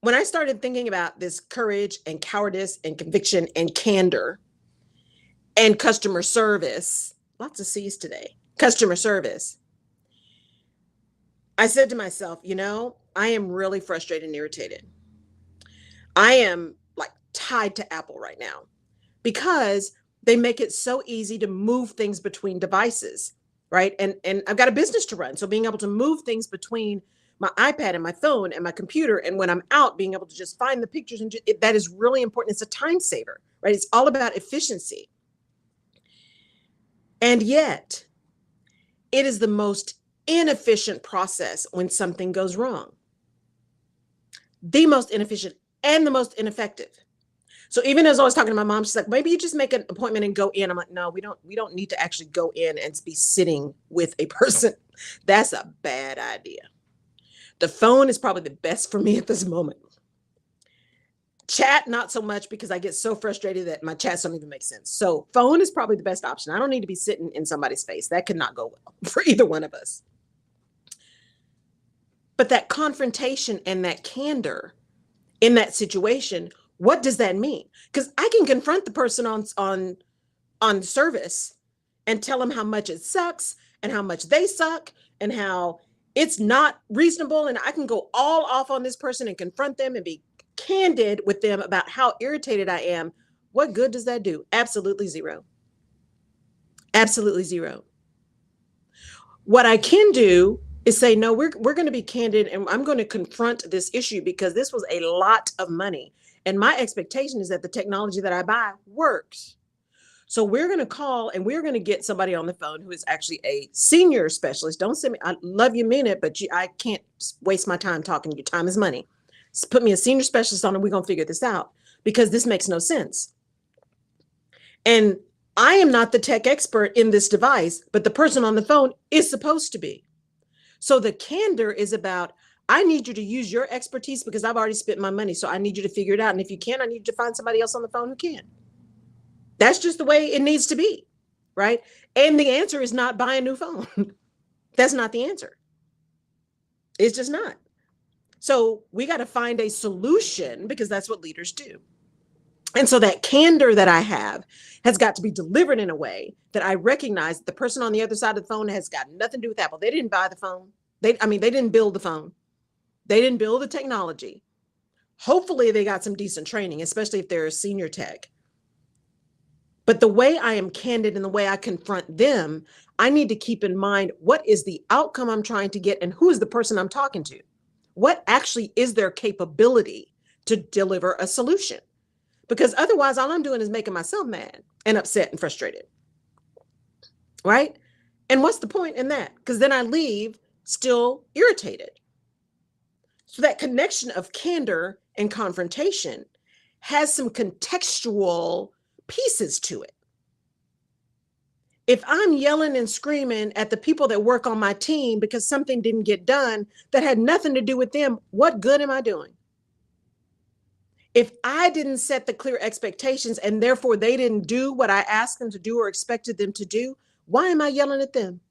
When I started thinking about this courage and cowardice and conviction and candor and customer service, lots of C's today, customer service, I said to myself, I am really frustrated and irritated. I am like tied to Apple right now because they make it so easy to move things between devices, right? And I've got a business to run. So being able to move things between my iPad and my phone and my computer, and when I'm out, being able to just find the pictures, and that is really important. It's a time saver, right? It's all about efficiency. And yet, it is the most inefficient process when something goes wrong. The most inefficient and the most ineffective. So even as I was talking to my mom, she's like, maybe you just make an appointment and go in. I'm like, no, we don't need to actually go in and be sitting with a person. That's a bad idea. The phone is probably the best for me at this moment. Chat, not so much, because I get so frustrated that my chats don't even make sense. So phone is probably the best option. I don't need to be sitting in somebody's face. That could not go well for either one of us. But that confrontation and that candor in that situation What does that mean? Because I can confront the person on service and tell them how much it sucks and how much they suck and how it's not reasonable. And I can go all off on this person and confront them and be candid with them about how irritated I am. What good does that do? Absolutely zero. Absolutely zero. What I can do is say, no, we're going to be candid and I'm going to confront this issue because this was a lot of money. And my expectation is that the technology that I buy works. So we're going to call and we're going to get somebody on the phone who is actually a senior specialist. Don't send me, I love you, mean it, but I can't waste my time talking to you. Time is money. So put me a senior specialist on and we're going to figure this out because this makes no sense. And I am not the tech expert in this device, but the person on the phone is supposed to be. So the candor is about, I need you to use your expertise because I've already spent my money. So I need you to figure it out. And if you can, I need you to find somebody else on the phone who can. That's just the way it needs to be, right? And the answer is not buy a new phone. That's not the answer. It's just not. So we got to find a solution because that's what leaders do. And so that candor that I have has got to be delivered in a way that I recognize that the person on the other side of the phone has got nothing to do with Apple. They didn't buy the phone. They didn't build the phone. They didn't build the technology. Hopefully they got some decent training, especially if they're a senior tech. But the way I am candid and the way I confront them, I need to keep in mind what is the outcome I'm trying to get and who is the person I'm talking to? What actually is their capability to deliver a solution? Because otherwise, all I'm doing is making myself mad and upset and frustrated, right? And what's the point in that? Because then I leave still irritated. So that connection of candor and confrontation has some contextual pieces to it. If I'm yelling and screaming at the people that work on my team because something didn't get done that had nothing to do with them, what good am I doing? If I didn't set the clear expectations and therefore they didn't do what I asked them to do or expected them to do, why am I yelling at them?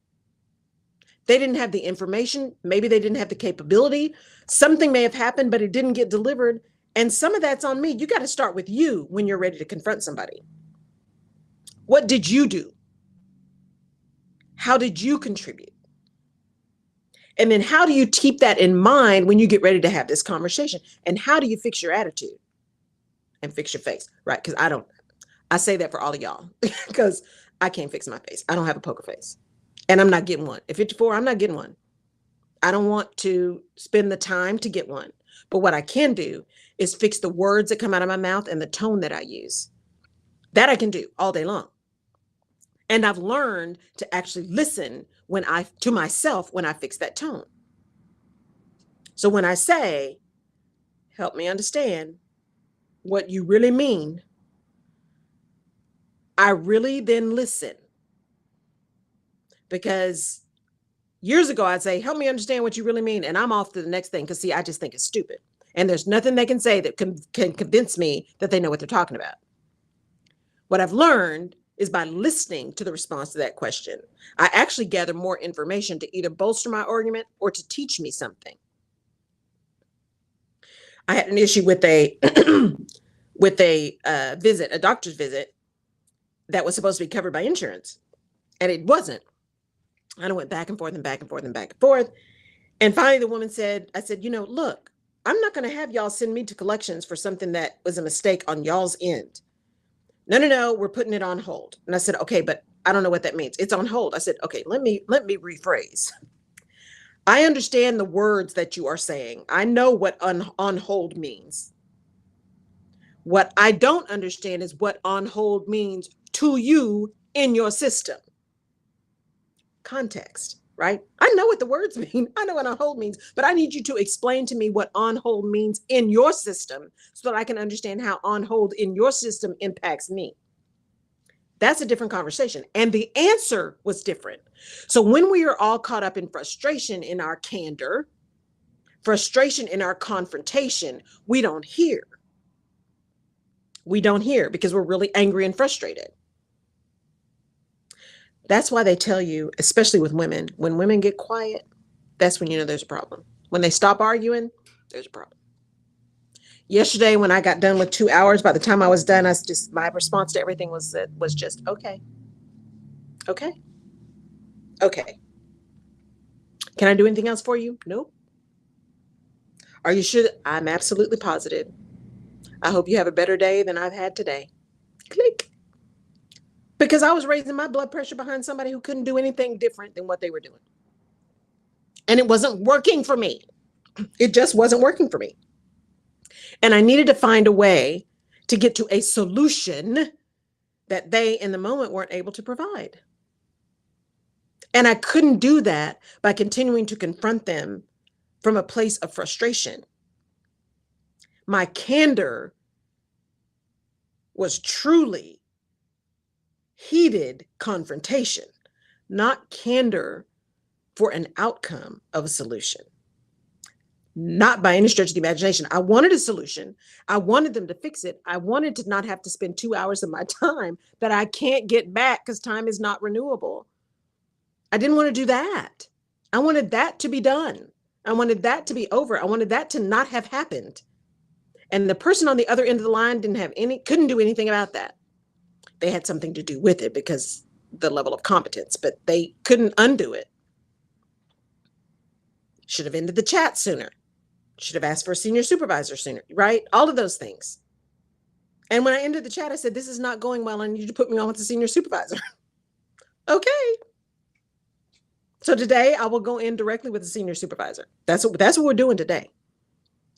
They didn't have the information. Maybe they didn't have the capability. Something may have happened, but it didn't get delivered. And some of that's on me. You got to start with you when you're ready to confront somebody. What did you do? How did you contribute? And then how do you keep that in mind when you get ready to have this conversation? And how do you fix your attitude and fix your face, right? Because I say that for all of y'all because I can't fix my face. I don't have a poker face and I'm not getting one. At 54, I'm not getting one. I don't want to spend the time to get one. But what I can do is fix the words that come out of my mouth and the tone that I use. That I can do all day long. And I've learned to actually listen to myself when I fix that tone. So when I say, help me understand what you really mean, I really then listen. Because years ago, I'd say, help me understand what you really mean. And I'm off to the next thing because, see, I just think it's stupid. And there's nothing they can say that can convince me that they know what they're talking about. What I've learned is by listening to the response to that question, I actually gather more information to either bolster my argument or to teach me something. I had an issue with a doctor's visit that was supposed to be covered by insurance, and it wasn't. And I went back and forth and back and forth and back and forth. And finally the woman said, I said, look, I'm not going to have y'all send me to collections for something that was a mistake on y'all's end. No, we're putting it on hold. And I said, okay, but I don't know what that means. It's on hold. I said, okay, let me rephrase. I understand the words that you are saying. I know what on hold means. What I don't understand is what on hold means to you in your system. Context, right? I know what the words mean. I know what on hold means, but I need you to explain to me what on hold means in your system so that I can understand how on hold in your system impacts me. That's a different conversation. And the answer was different. So when we are all caught up in frustration in our candor, frustration in our confrontation, we don't hear. We don't hear because we're really angry and frustrated. That's why they tell you, especially with women, when women get quiet, that's when you know there's a problem. When they stop arguing, there's a problem. Yesterday, when I got done with 2 hours, by the time I was done, my response to everything was just okay, okay, okay. Can I do anything else for you? Nope. Are you sure? I'm absolutely positive. I hope you have a better day than I've had today. Click. Because I was raising my blood pressure behind somebody who couldn't do anything different than what they were doing. And it wasn't working for me. It just wasn't working for me. And I needed to find a way to get to a solution that they in the moment weren't able to provide. And I couldn't do that by continuing to confront them from a place of frustration. My candor was truly heated confrontation, not candor for an outcome of a solution. Not by any stretch of the imagination. I wanted a solution. I wanted them to fix it. I wanted to not have to spend 2 hours of my time that I can't get back because time is not renewable. I didn't want to do that. I wanted that to be done. I wanted that to be over. I wanted that to not have happened. And the person on the other end of the line couldn't do anything about that. They had something to do with it because the level of competence, but they couldn't undo it. Should have ended the chat sooner. Should have asked for a senior supervisor sooner, right? All of those things. And when I ended the chat, I said, this is not going well. I need you to put me on with the senior supervisor. Okay. So today I will go in directly with the senior supervisor. That's what we're doing today.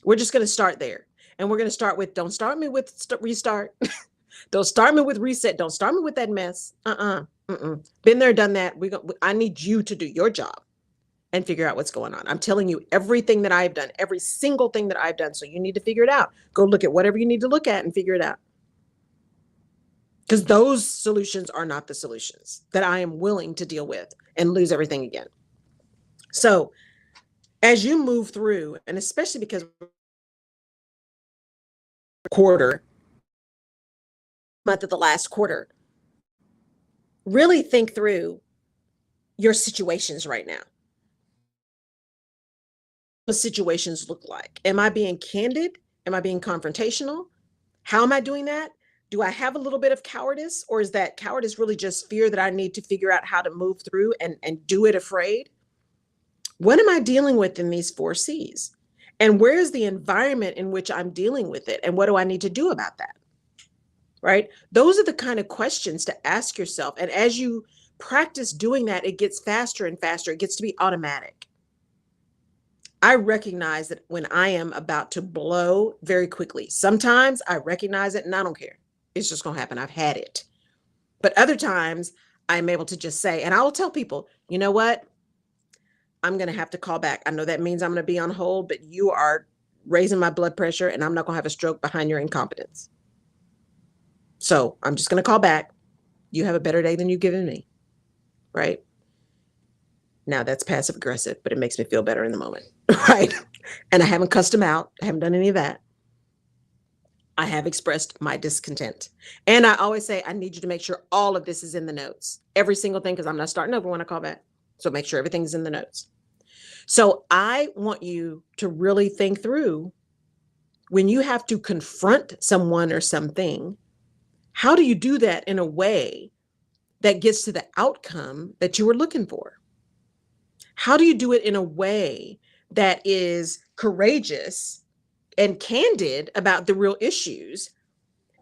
We're just going to start there. And we're going to start with, don't start me with restart. Don't start me with reset. Don't start me with that mess. Been there, done that. I need you to do your job and figure out what's going on. I'm telling you everything that I've done, every single thing that I've done. So you need to figure it out. Go look at whatever you need to look at and figure it out. Because those solutions are not the solutions that I am willing to deal with and lose everything again. So as you move through, and especially because month of the last quarter, really think through your situations right now. What situations look like? Am I being candid? Am I being confrontational? How am I doing that? Do I have a little bit of cowardice, or is that cowardice really just fear that I need to figure out how to move through and do it afraid? What am I dealing with in these 4 C's? And where is the environment in which I'm dealing with it? And what do I need to do about that? Right? Those are the kind of questions to ask yourself. And as you practice doing that, it gets faster and faster. It gets to be automatic. I recognize that when I am about to blow very quickly. Sometimes I recognize it and I don't care. It's just going to happen. I've had it. But other times I'm able to just say, and I will tell people, you know what? I'm going to have to call back. I know that means I'm going to be on hold, but you are raising my blood pressure and I'm not going to have a stroke behind your incompetence. So I'm just going to call back. You have a better day than you've given me. Right? Now that's passive aggressive, but it makes me feel better in the moment. Right? And I haven't cussed him out. I haven't done any of that. I have expressed my discontent. And I always say, I need you to make sure all of this is in the notes. Every single thing, because I'm not starting over when I call back. So make sure everything's in the notes. So I want you to really think through when you have to confront someone or something, how do you do that in a way that gets to the outcome that you were looking for? How do you do it in a way that is courageous and candid about the real issues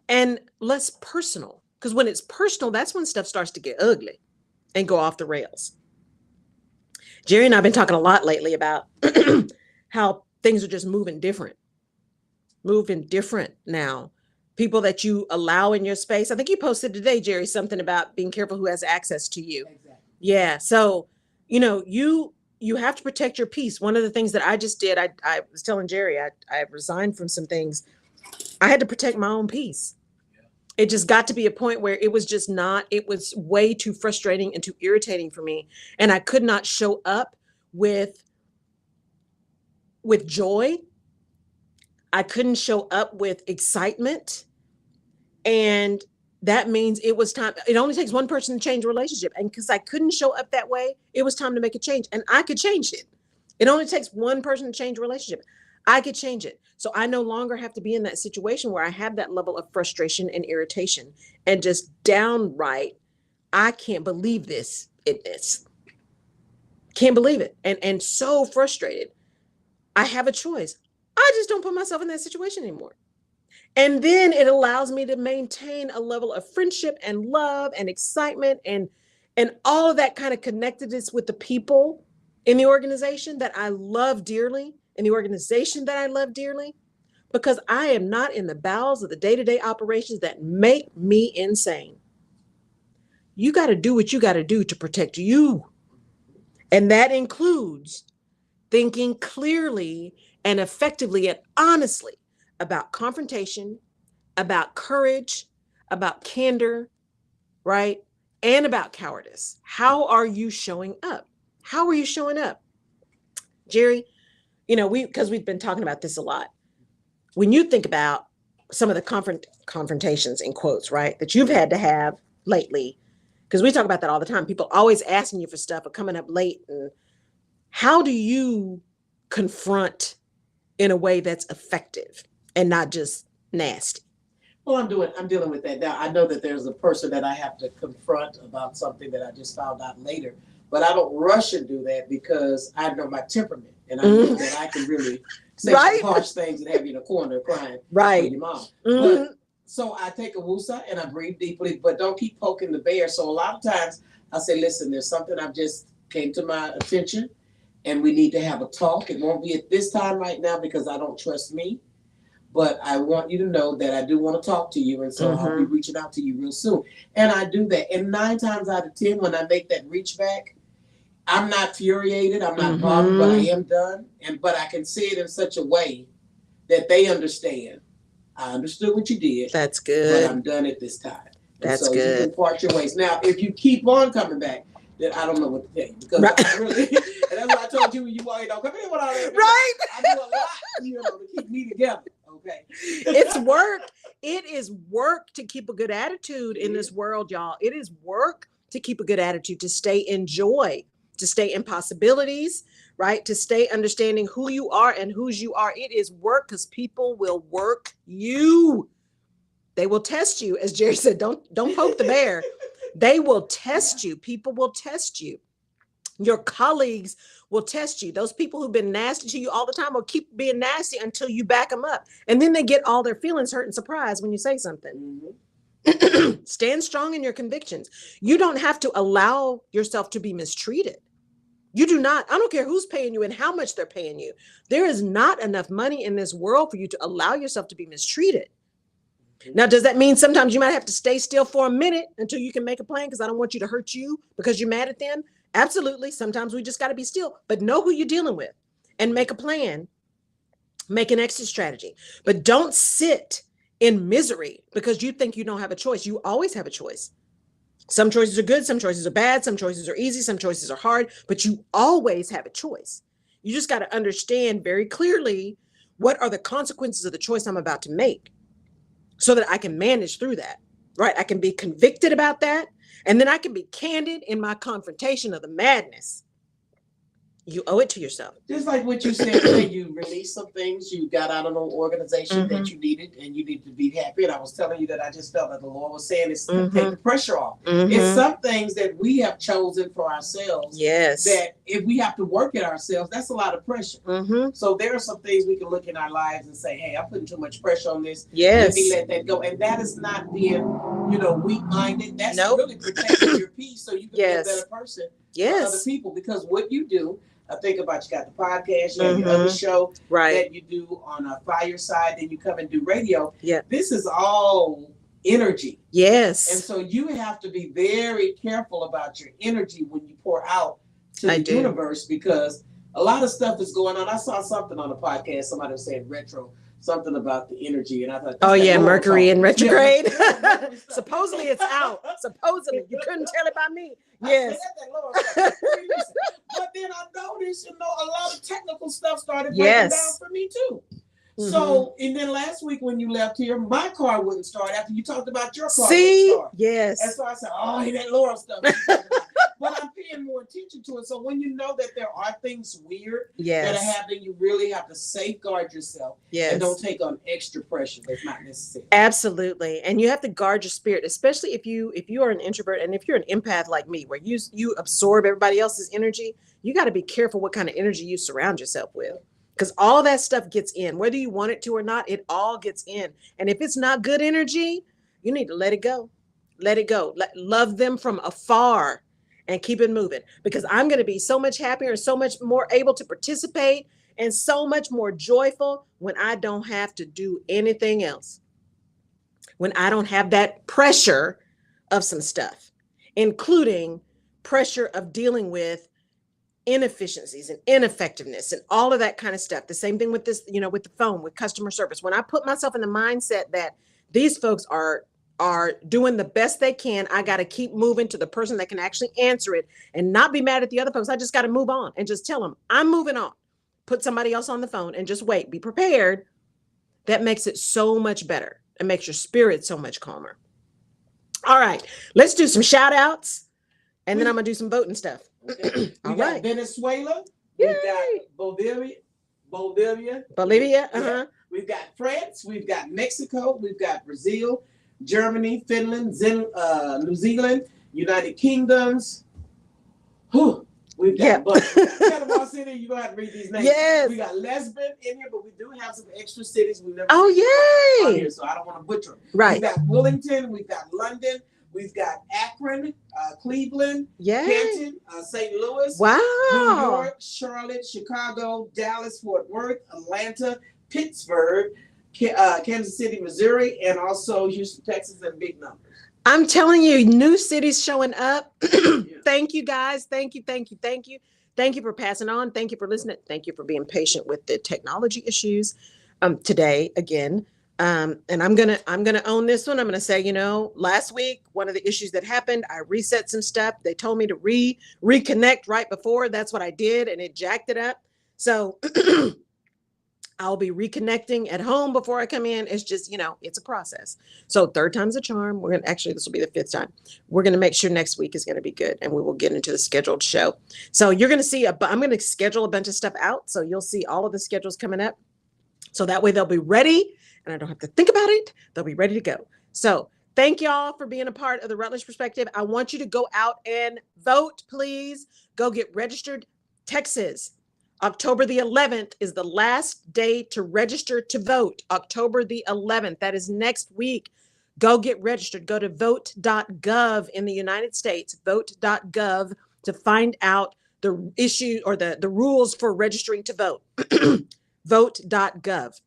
and less personal? Because when it's personal, that's when stuff starts to get ugly and go off the rails. Jerry and I have been talking a lot lately about how things are just moving different now. People that you allow in your space. I think you posted today, Jerry, something about being careful who has access to you. Exactly. Yeah. So, you have to protect your peace. One of the things that I just did, I was telling Jerry, I resigned from some things. I had to protect my own peace. It just got to be a point where it was way too frustrating and too irritating for me. And I could not show up with joy. I couldn't show up with excitement. And that means it was time. It only takes one person to change a relationship. And because I couldn't show up that way, it was time to make a change. And I could change it. It only takes one person to change a relationship. I could change it. So I no longer have to be in that situation where I have that level of frustration and irritation and just downright, I can't believe this. Can't believe it. And so frustrated. I have a choice. I just don't put myself in that situation anymore. And then it allows me to maintain a level of friendship and love and excitement and all of that kind of connectedness with the people in the organization that I love dearly, in the organization that I love dearly, because I am not in the bowels of the day-to-day operations that make me insane. You got to do what you got to do to protect you. And that includes thinking clearly and effectively and honestly about confrontation, about courage, about candor, right? And about cowardice. How are you showing up? How are you showing up? Jerry, because we've been talking about this a lot. When you think about some of the confrontations in quotes, right, that you've had to have lately, because we talk about that all the time. People always asking you for stuff or coming up late. And how do you confront in a way that's effective and not just nasty? Well, I'm dealing with that now. I know that there's a person that I have to confront about something that I just found out later, but I don't rush and do that because I know my temperament and I know that I can really say some harsh things and have you in a corner crying for your mom. But, so I take a woosah and I breathe deeply, but don't keep poking the bear. So a lot of times I say, listen, there's something I've just came to my attention and we need to have a talk. It won't be at this time right now because I don't trust me. But I want you to know that I do want to talk to you. And so I'll be reaching out to you real soon. And I do that. And 9 times out of 10, when I make that reach back, I'm not infuriated. I'm not bothered, but I am done. But I can say it in such a way that they understand. I understood what you did. That's good. But I'm done at this time. That's so good. You can part your ways. Now, if you keep on coming back, then I don't know what to tell you. Because I really, and that's why I told you when you walk in, don't come in with all that. Right. I do a lot, to keep me together. Okay. It's work. It is work to keep a good attitude in this world, y'all. It is work to keep a good attitude, to stay in joy, to stay in possibilities, right? To stay understanding who you are and whose you are. It is work because people will work you. They will test you. As Jerry said, don't poke the bear. They will test you. People will test you. Your colleagues will test you. Those people who've been nasty to you all the time will keep being nasty until you back them up. And then they get all their feelings hurt and surprised when you say something. Stand strong in your convictions. You don't have to allow yourself to be mistreated. You do not. I don't care who's paying you and how much they're paying you. There is not enough money in this world for you to allow yourself to be mistreated. Now, does that mean sometimes you might have to stay still for a minute until you can make a plan? Because I don't want you to hurt you because you're mad at them. Absolutely. Sometimes we just got to be still, but know who you're dealing with and make a plan, make an exit strategy, but don't sit in misery because you think you don't have a choice. You always have a choice. Some choices are good. Some choices are bad. Some choices are easy. Some choices are hard, but you always have a choice. You just got to understand very clearly what are the consequences of the choice I'm about to make so that I can manage through that, right? I can be convicted about that. And then I can be candid in my confrontation of the madness. You owe it to yourself. Just like what you said, when you released some things, you got out of an organization that you needed, and you needed to be happy. And I was telling you that I just felt that the Lord was saying is take the pressure off. It's some things that we have chosen for ourselves. Yes. That if we have to work it ourselves, that's a lot of pressure. So there are some things we can look in our lives and say, hey, I'm putting too much pressure on this. Yes. Let me let that go. And that is not being, weak-minded. That's really protecting your peace so you can be a better person for other people. Because what you do, I think about you got the podcast, you have your other show that you do on a fireside, then you come and do radio. Yeah. This is all energy. Yes. And so you have to be very careful about your energy when you pour out to the universe because a lot of stuff is going on. I saw something on the podcast, somebody was saying retro, something about the energy. And I thought, Mercury in retrograde. Yeah. Supposedly it's out. Supposedly. You couldn't tell it by me. Yes. But then I noticed, a lot of technical stuff started breaking down for me too. So, and then last week when you left here, my car wouldn't start after you talked about your car. See? Yes. And so I said, that Laura stuff. But I'm paying more attention to it. So when you know that there are things weird that are Yes. happening, you really have to safeguard yourself and don't Yes. take on extra pressure that's not necessary. Absolutely. And you have to guard your spirit, especially if you are an introvert and if you're an empath like me, where you absorb everybody else's energy. You got to be careful what kind of energy you surround yourself with. Because all that stuff gets in, whether you want it to or not, it all gets in. And if it's not good energy, you need to let it go. Let it go. Love them from afar and keep it moving. Because I'm going to be so much happier and so much more able to participate and so much more joyful when I don't have to do anything else. When I don't have that pressure of some stuff, including pressure of dealing with inefficiencies and ineffectiveness and all of that kind of stuff. The same thing with this, with the phone, with customer service. When I put myself in the mindset that these folks are doing the best they can, I got to keep moving to the person that can actually answer it and not be mad at the other folks. I just got to move on and just tell them I'm moving on. Put somebody else on the phone and just wait. Be prepared. That makes it so much better. It makes your spirit so much calmer. All right, let's do some shout outs and then I'm going to do some voting stuff. Okay. We All got right. Venezuela. Yay. We've got Bolivia. Bolivia. Yeah. We've got France. We've got Mexico. We've got Brazil, Germany, Finland, New Zealand, United Kingdoms. Whew. We've got Panama City. You're going to have to read these names. Yes. We got Lisbon in here, but we do have some extra cities we've never Oh, seen on yay. here, so I don't want to butcher them. Right. We've got Wellington. We've got London. We've got Akron, Cleveland, Yay. Canton, St. Louis, Wow. New York, Charlotte, Chicago, Dallas, Fort Worth, Atlanta, Pittsburgh, Kansas City, Missouri, and also Houston, Texas, in big numbers. I'm telling you, new cities showing up. Yeah. Thank you, guys. Thank you. Thank you. Thank you. Thank you for passing on. Thank you for listening. Thank you for being patient with the technology issues today again. And I'm gonna own this one. I'm gonna say, last week, one of the issues that happened, I reset some stuff. They told me to reconnect right before. That's what I did, and it jacked it up. So I'll be reconnecting at home before I come in. It's just, it's a process. So third time's a charm. This will be the fifth time. We're going to make sure next week is going to be good and we will get into the scheduled show. So you're going to see, I'm going to schedule a bunch of stuff out. So you'll see all of the schedules coming up. So that way they'll be ready and I don't have to think about it. They'll be ready to go. So thank y'all for being a part of the Rutledge Perspective. I want you to go out and vote, please. Go get registered. Texas. October the 11th is the last day to register to vote. October the 11th. That is next week. Go get registered. Go to vote.gov in the United States, vote.gov, to find out the issue or the rules for registering to vote. Vote.gov.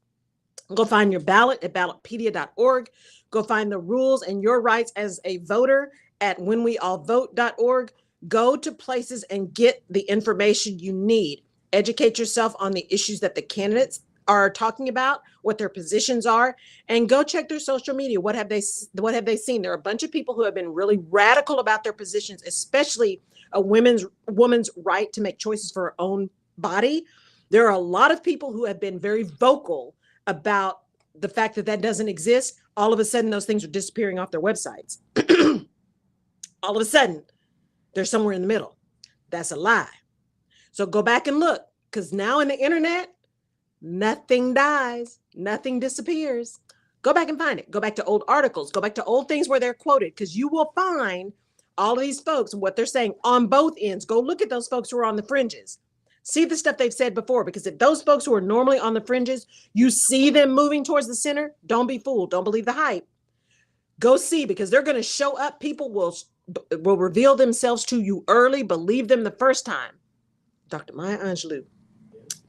Go find your ballot at ballotpedia.org. Go find the rules and your rights as a voter at whenweallvote.org. Go to places and get the information you need. Educate yourself on the issues that the candidates are talking about, what their positions are, and go check their social media. What have they seen? There are a bunch of people who have been really radical about their positions, especially a woman's right to make choices for her own body. There are a lot of people who have been very vocal about the fact that that doesn't exist. All of a sudden, those things are disappearing off their websites. All of a sudden, they're somewhere in the middle. That's a lie. So go back and look, because now in the internet, nothing dies, nothing disappears. Go back and find it. Go back to old articles. Go back to old things where they're quoted, because you will find all of these folks and what they're saying on both ends. Go look at those folks who are on the fringes. See the stuff they've said before, because if those folks who are normally on the fringes, you see them moving towards the center, don't be fooled. Don't believe the hype. Go see, because they're going to show up. People will reveal themselves to you early. Believe them the first time. Dr. Maya Angelou.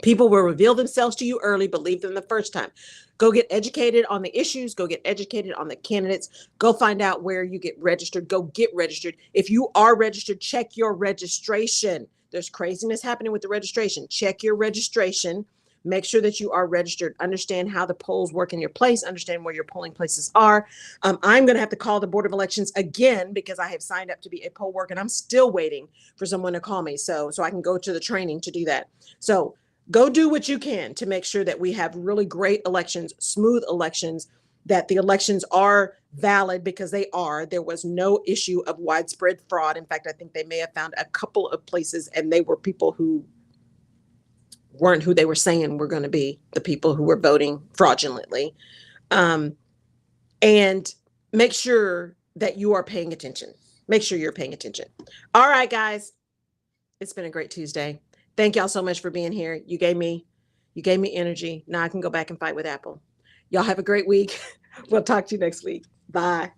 People will reveal themselves to you early. Believe them the first time. Go get educated on the issues. Go get educated on the candidates. Go find out where you get registered. Go get registered. If you are registered, check your registration. There's craziness happening with the registration. Check your registration. Make sure that you are registered. Understand how the polls work in your place. Understand where your polling places are. I'm going to have to call the Board of Elections again, because I have signed up to be a poll worker and I'm still waiting for someone to call me so I can go to the training to do that. So go do what you can to make sure that we have really great elections, smooth elections, that the elections are valid, because they are. There was no issue of widespread fraud. In fact, I think they may have found a couple of places, and they were people who weren't who they were saying were going to be the people who were voting fraudulently. And make sure that you are paying attention. Make sure you're paying attention. All right, guys. It's been a great Tuesday. Thank y'all so much for being here. You gave me energy. Now I can go back and fight with Apple. Y'all have a great week. We'll talk to you next week. Bye.